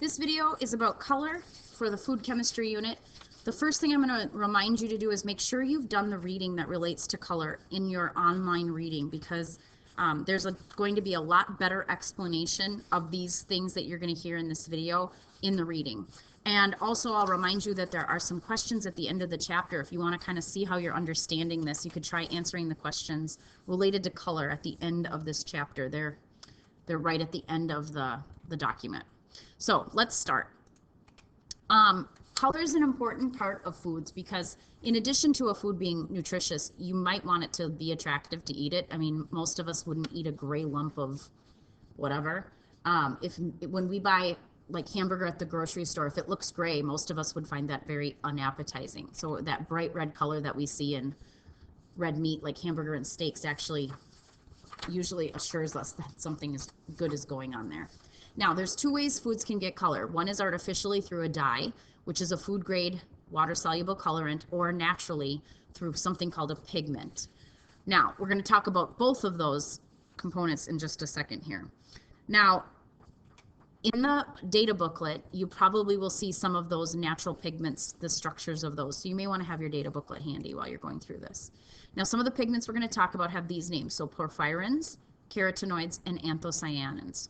This video is about color for the food chemistry unit. The first thing I'm going to remind you to do is make sure you've done the reading that relates to color in your online reading, because there's going to be a lot better explanation of these things that you're going to hear in this video in the reading. And also I'll remind you that there are some questions at the end of the chapter. If you want to kind of see how you're understanding this, you could try answering the questions related to color at the end of this chapter. They're right at the end of the document. So let's start. Color is an important part of foods because in addition to a food being nutritious, you might want it to be attractive to eat it. I mean, most of us wouldn't eat a gray lump of whatever. When we buy like hamburger at the grocery store, if it looks gray, most of us would find that very unappetizing. So that bright red color that we see in red meat, like hamburger and steaks, actually usually assures us that something is good is going on there. Now, there's two ways foods can get color. One is artificially through a dye, which is a food grade water-soluble colorant, or naturally through something called a pigment. Now, we're going to talk about both of those components in just a second here. Now, in the data booklet, you probably will see some of those natural pigments, the structures of those. So you may want to have your data booklet handy while you're going through this. Now, some of the pigments we're going to talk about have these names. So porphyrins, carotenoids, and anthocyanins.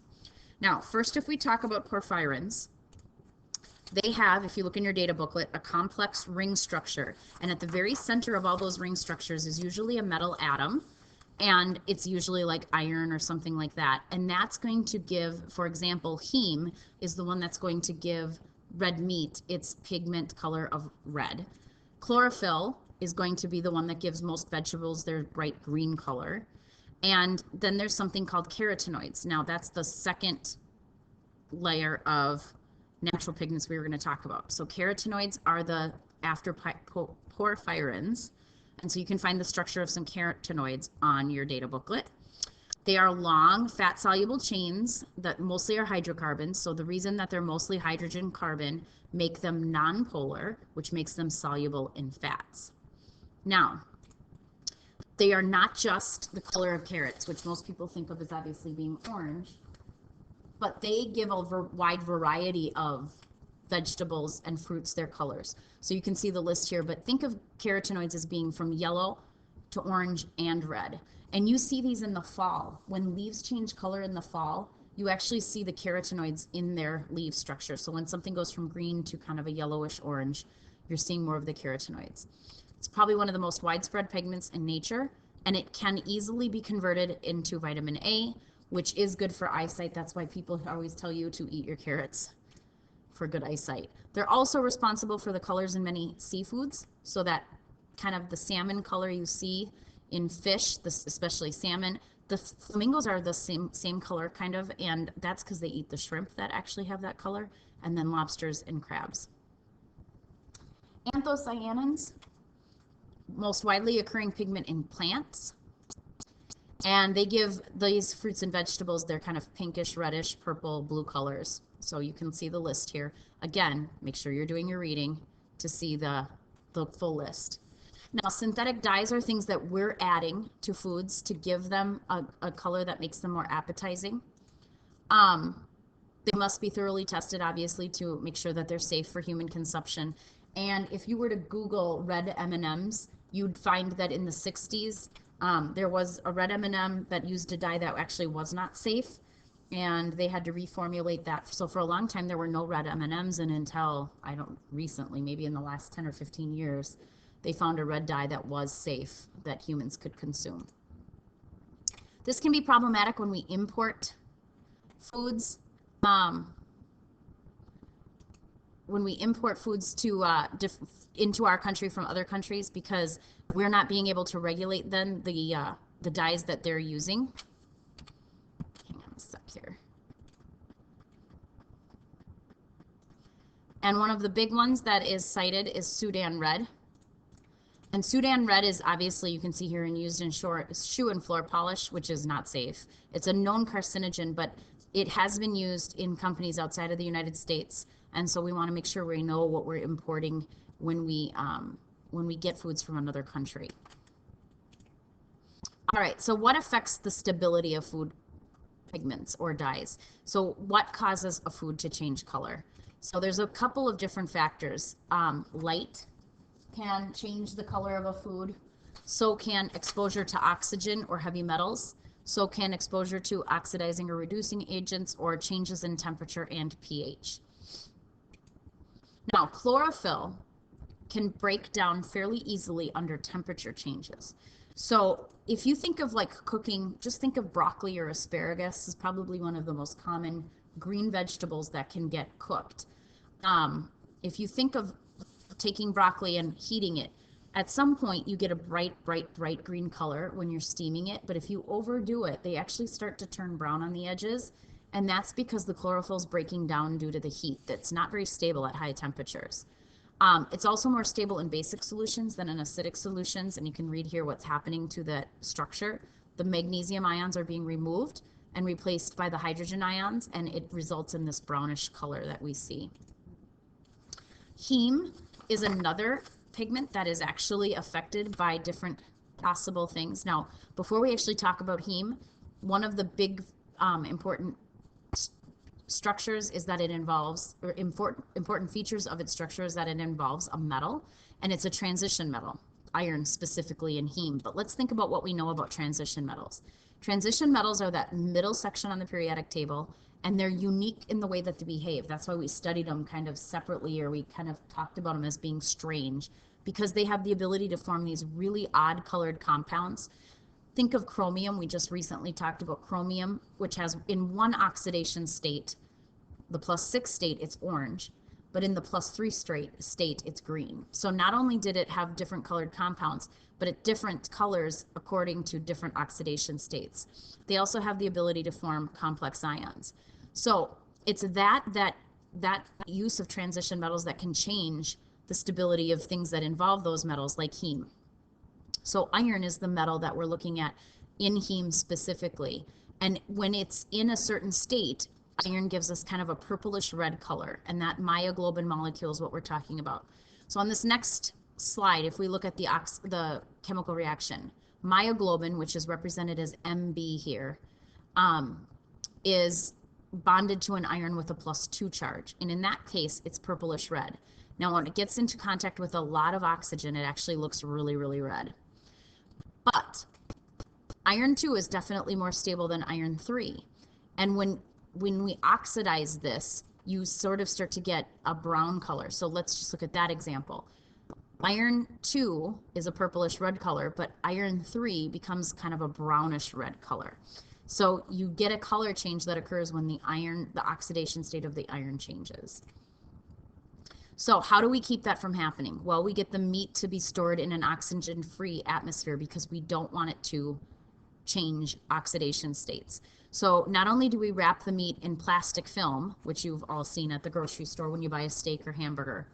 Now, first, if we talk about porphyrins, they have, if you look in your data booklet, a complex ring structure. And at the very center of all those ring structures is usually a metal atom. And it's usually like iron or something like that. And that's going to give, for example, heme is the one that's going to give red meat its pigment color of red. Chlorophyll is going to be the one that gives most vegetables their bright green color. And then there's something called carotenoids. Now that's the second layer of natural pigments we were going to talk about. So carotenoids are the after porphyrins. And so you can find the structure of some carotenoids on your data booklet. They are long, fat-soluble chains that mostly are hydrocarbons. So the reason that they're mostly hydrogen carbon make them nonpolar, which makes them soluble in fats. Now, they are not just the color of carrots, which most people think of as obviously being orange, but they give a wide variety of vegetables and fruits their colors. So you can see the list here, but think of carotenoids as being from yellow to orange and red. And you see these in the fall. When leaves change color in the fall, you actually see the carotenoids in their leaf structure. So when something goes from green to kind of a yellowish orange, you're seeing more of the carotenoids. It's probably one of the most widespread pigments in nature, and it can easily be converted into vitamin A, which is good for eyesight. That's why people always tell you to eat your carrots for good eyesight. They're also responsible for the colors in many seafoods, so that kind of the salmon color you see in fish, especially salmon. The flamingos are the same color kind of, and that's because they eat the shrimp that actually have that color, and then lobsters and crabs. Anthocyanins, most widely occurring pigment in plants, and they give these fruits and vegetables their kind of pinkish, reddish, purple, blue colors. So you can see the list here. Again, make sure you're doing your reading to see the full list. Now, synthetic dyes are things that we're adding to foods to give them a color that makes them more appetizing. They must be thoroughly tested, obviously, to make sure that they're safe for human consumption. And if you were to Google red M&Ms, you'd find that in the 60s, there was a red M&M that used a dye that actually was not safe, and they had to reformulate that. So for a long time, there were no red M&Ms, and until, recently, maybe in the last 10 or 15 years, they found a red dye that was safe that humans could consume. This can be problematic when we import foods. When we import foods to into our country from other countries, because we're not being able to regulate then the dyes that they're using. Hang on a sec here. And one of the big ones that is cited is Sudan red. And Sudan red is obviously, you can see here, and used in shoe and floor polish, which is not safe. It's a known carcinogen, but it has been used in companies outside of the United States. And so we want to make sure we know what we're importing when we get foods from another country. All right, so what affects the stability of food pigments or dyes. So what causes a food to change color? So there's a couple of different factors. Light can change the color of a food. So can exposure to oxygen or heavy metals. So can exposure to oxidizing or reducing agents or changes in temperature and pH. Now, chlorophyll can break down fairly easily under temperature changes. So if you think of like cooking, just think of broccoli or asparagus is probably one of the most common green vegetables that can get cooked. If you think of taking broccoli and heating it, at some point you get a bright green color when you're steaming it, but if you overdo it, they actually start to turn brown on the edges, and that's because the chlorophyll is breaking down due to the heat that's not very stable at high temperatures. It's also more stable in basic solutions than in acidic solutions, and you can read here what's happening to that structure. The magnesium ions are being removed and replaced by the hydrogen ions, and it results in this brownish color that we see. Heme is another pigment that is actually affected by different possible things. Now, before we actually talk about heme, one of the big important structures is that it involves, or important features of its structure is that it involves a metal, and it's a transition metal, iron specifically in heme. But let's think about what we know about transition metals. Transition metals are that middle section on the periodic table, and they're unique in the way that they behave. That's why we studied them kind of separately, or we kind of talked about them as being strange, because they have the ability to form these really odd colored compounds. Think of chromium. We just recently talked about chromium, which has in one oxidation state, the +6 state, it's orange, but in the +3 state, it's green. So not only did it have different colored compounds, but at different colors according to different oxidation states. They also have the ability to form complex ions. So it's that use of transition metals that can change the stability of things that involve those metals, like heme. So iron is the metal that we're looking at in heme specifically. And when it's in a certain state, iron gives us kind of a purplish red color, and that myoglobin molecule is what we're talking about. So on this next slide, if we look at the chemical reaction, myoglobin, which is represented as Mb here, is bonded to an iron with a +2 charge. And in that case, it's purplish red. Now, when it gets into contact with a lot of oxygen, it actually looks really, really red. But iron 2 is definitely more stable than iron 3. And when we oxidize this, you sort of start to get a brown color. So let's just look at that example. Iron 2 is a purplish red color, but iron 3 becomes kind of a brownish red color. So you get a color change that occurs when the oxidation state of the iron changes. So how do we keep that from happening? Well, we get the meat to be stored in an oxygen-free atmosphere because we don't want it to change oxidation states. So not only do we wrap the meat in plastic film, which you've all seen at the grocery store when you buy a steak or hamburger,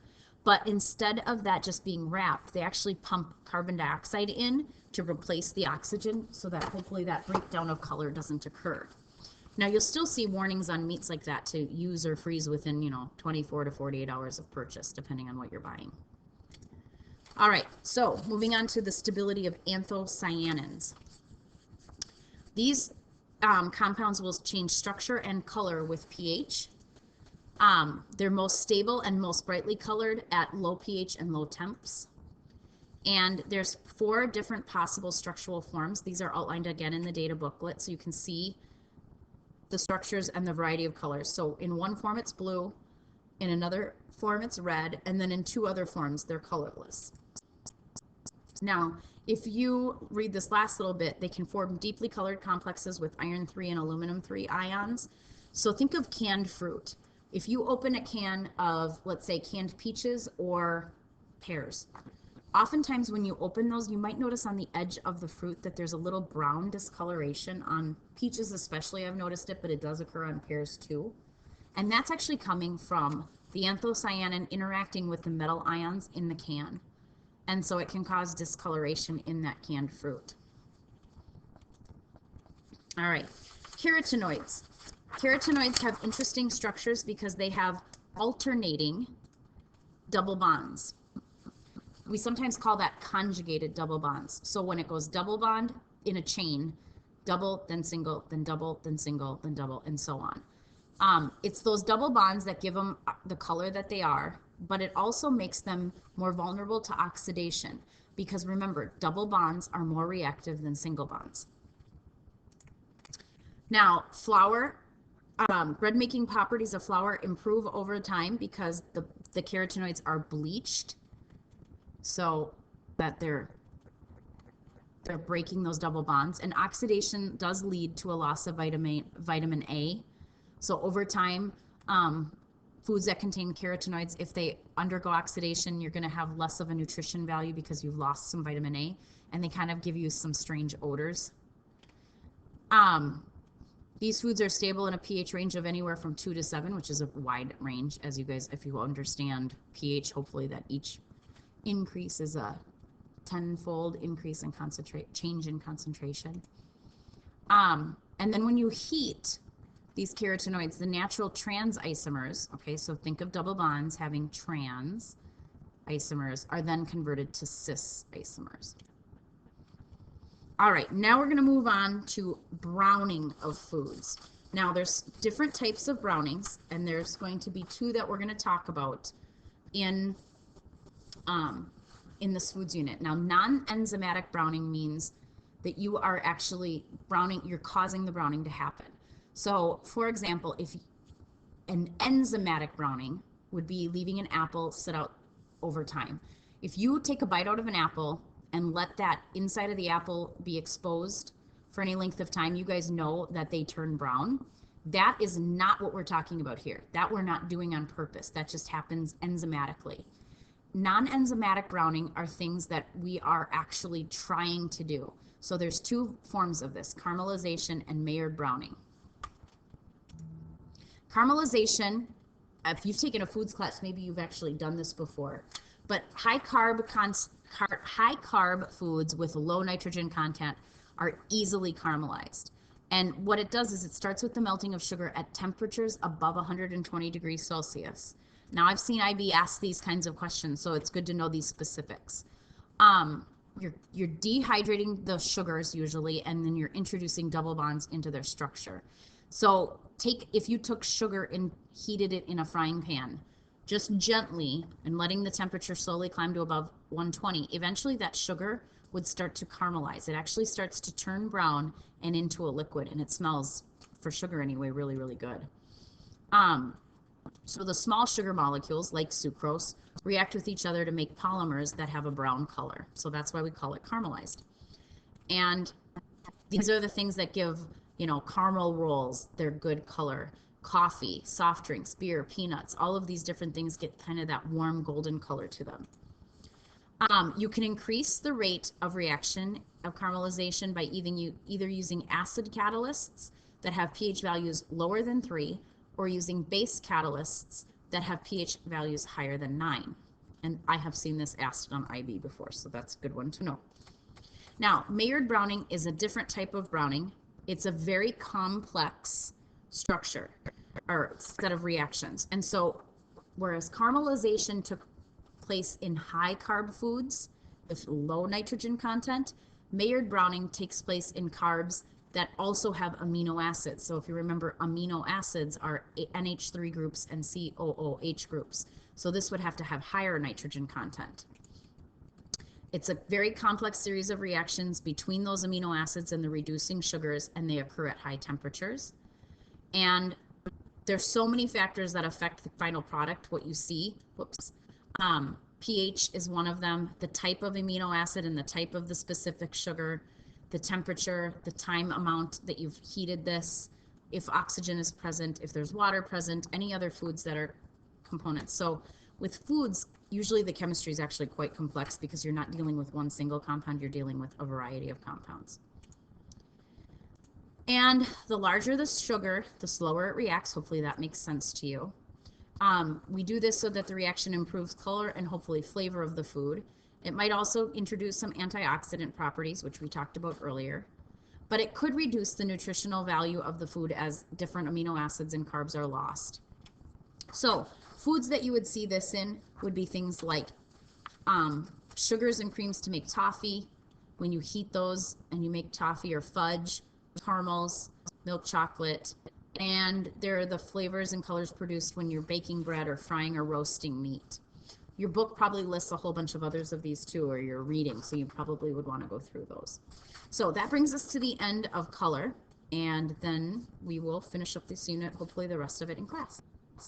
but instead of that just being wrapped, they actually pump carbon dioxide in to replace the oxygen so that hopefully that breakdown of color doesn't occur. Now, you'll still see warnings on meats like that to use or freeze within, 24 to 48 hours of purchase, depending on what you're buying. All right, so moving on to the stability of anthocyanins. These compounds will change structure and color with pH. They're most stable and most brightly colored at low pH and low temps. And there's 4 different possible structural forms. These are outlined again in the data booklet, so you can see the structures and the variety of colors. So in one form it's blue, in another form it's red, and then in 2 other forms they're colorless. Now, if you read this last little bit, they can form deeply colored complexes with iron 3 and aluminum 3 ions. So think of canned fruit. If you open a can of, let's say, canned peaches or pears, oftentimes when you open those, you might notice on the edge of the fruit that there's a little brown discoloration. On peaches especially, I've noticed it, but it does occur on pears too. And that's actually coming from the anthocyanin interacting with the metal ions in the can. And so it can cause discoloration in that canned fruit. All right, carotenoids. Carotenoids have interesting structures because they have alternating double bonds. We sometimes call that conjugated double bonds. So when it goes double bond in a chain, double, then single, then double, then single, then double, and so on. It's those double bonds that give them the color that they are, but it also makes them more vulnerable to oxidation because remember, double bonds are more reactive than single bonds. Now, flour, bread-making properties of flour improve over time because the carotenoids are bleached so that they're breaking those double bonds, and oxidation does lead to a loss of vitamin A. So over time, foods that contain carotenoids, if they undergo oxidation, you're going to have less of a nutrition value because you've lost some vitamin A, and they kind of give you some strange odors. These foods are stable in a pH range of anywhere from 2 to 7, which is a wide range, as you guys, if you understand pH, hopefully that each increase is a tenfold increase in change in concentration. And then when you heat these carotenoids, the natural trans isomers, okay, so think of double bonds having trans isomers, are then converted to cis isomers. All right, now we're going to move on to browning of foods. Now there's different types of brownings, and there's going to be two that we're going to talk about in this foods unit. Now, non-enzymatic browning means that you are actually browning, you're causing the browning to happen. So, for example, if an enzymatic browning would be leaving an apple sit out over time. If you take a bite out of an apple and let that inside of the apple be exposed for any length of time, you guys know that they turn brown. That is not what we're talking about here. That we're not doing on purpose. That just happens enzymatically. Non-enzymatic browning are things that we are actually trying to do. So there's two forms of this, caramelization and Maillard browning. Caramelization, if you've taken a foods class, maybe you've actually done this before, but high carb foods with low nitrogen content are easily caramelized. And what it does is it starts with the melting of sugar at temperatures above 120 degrees Celsius. Now, I've seen IB ask these kinds of questions, so it's good to know these specifics. You're dehydrating the sugars usually, and then you're introducing double bonds into their structure. So if you took sugar and heated it in a frying pan, just gently and letting the temperature slowly climb to above 120, eventually that sugar would start to caramelize. It actually starts to turn brown and into a liquid, and it smells, for sugar anyway, really, really good. So the small sugar molecules, like sucrose, react with each other to make polymers that have a brown color. So that's why we call it caramelized. And these are the things that give, caramel rolls their good color. Coffee, soft drinks, beer, peanuts, all of these different things get kind of that warm golden color to them. You can increase the rate of reaction of caramelization by either using acid catalysts that have pH values lower than 3, or using base catalysts that have pH values higher than 9. And I have seen this asked on IB before, so that's a good one to know. Now, Maillard browning is a different type of browning. It's a very complex structure or set of reactions. And so, whereas caramelization took place in high carb foods with low nitrogen content, Maillard browning takes place in carbs that also have amino acids. So if you remember, amino acids are NH3 groups and COOH groups. So this would have to have higher nitrogen content. It's a very complex series of reactions between those amino acids and the reducing sugars, and they occur at high temperatures. And there's so many factors that affect the final product, what you see. pH is one of them, the type of amino acid and the type of the specific sugar, the temperature, the time amount that you've heated this, if oxygen is present, if there's water present, any other foods that are components. So with foods, usually the chemistry is actually quite complex because you're not dealing with one single compound, you're dealing with a variety of compounds. And the larger the sugar, the slower it reacts. Hopefully that makes sense to you. We do this so that the reaction improves color and hopefully flavor of the food. It might also introduce some antioxidant properties, which we talked about earlier, but it could reduce the nutritional value of the food as different amino acids and carbs are lost. So foods that you would see this in would be things like sugars and creams to make toffee. When you heat those and you make toffee or fudge, caramels, milk chocolate, and they're the flavors and colors produced when you're baking bread or frying or roasting meat. Your book probably lists a whole bunch of others of these too, or you're reading, so you probably would want to go through those. So that brings us to the end of color, and then we will finish up this unit, hopefully the rest of it in class.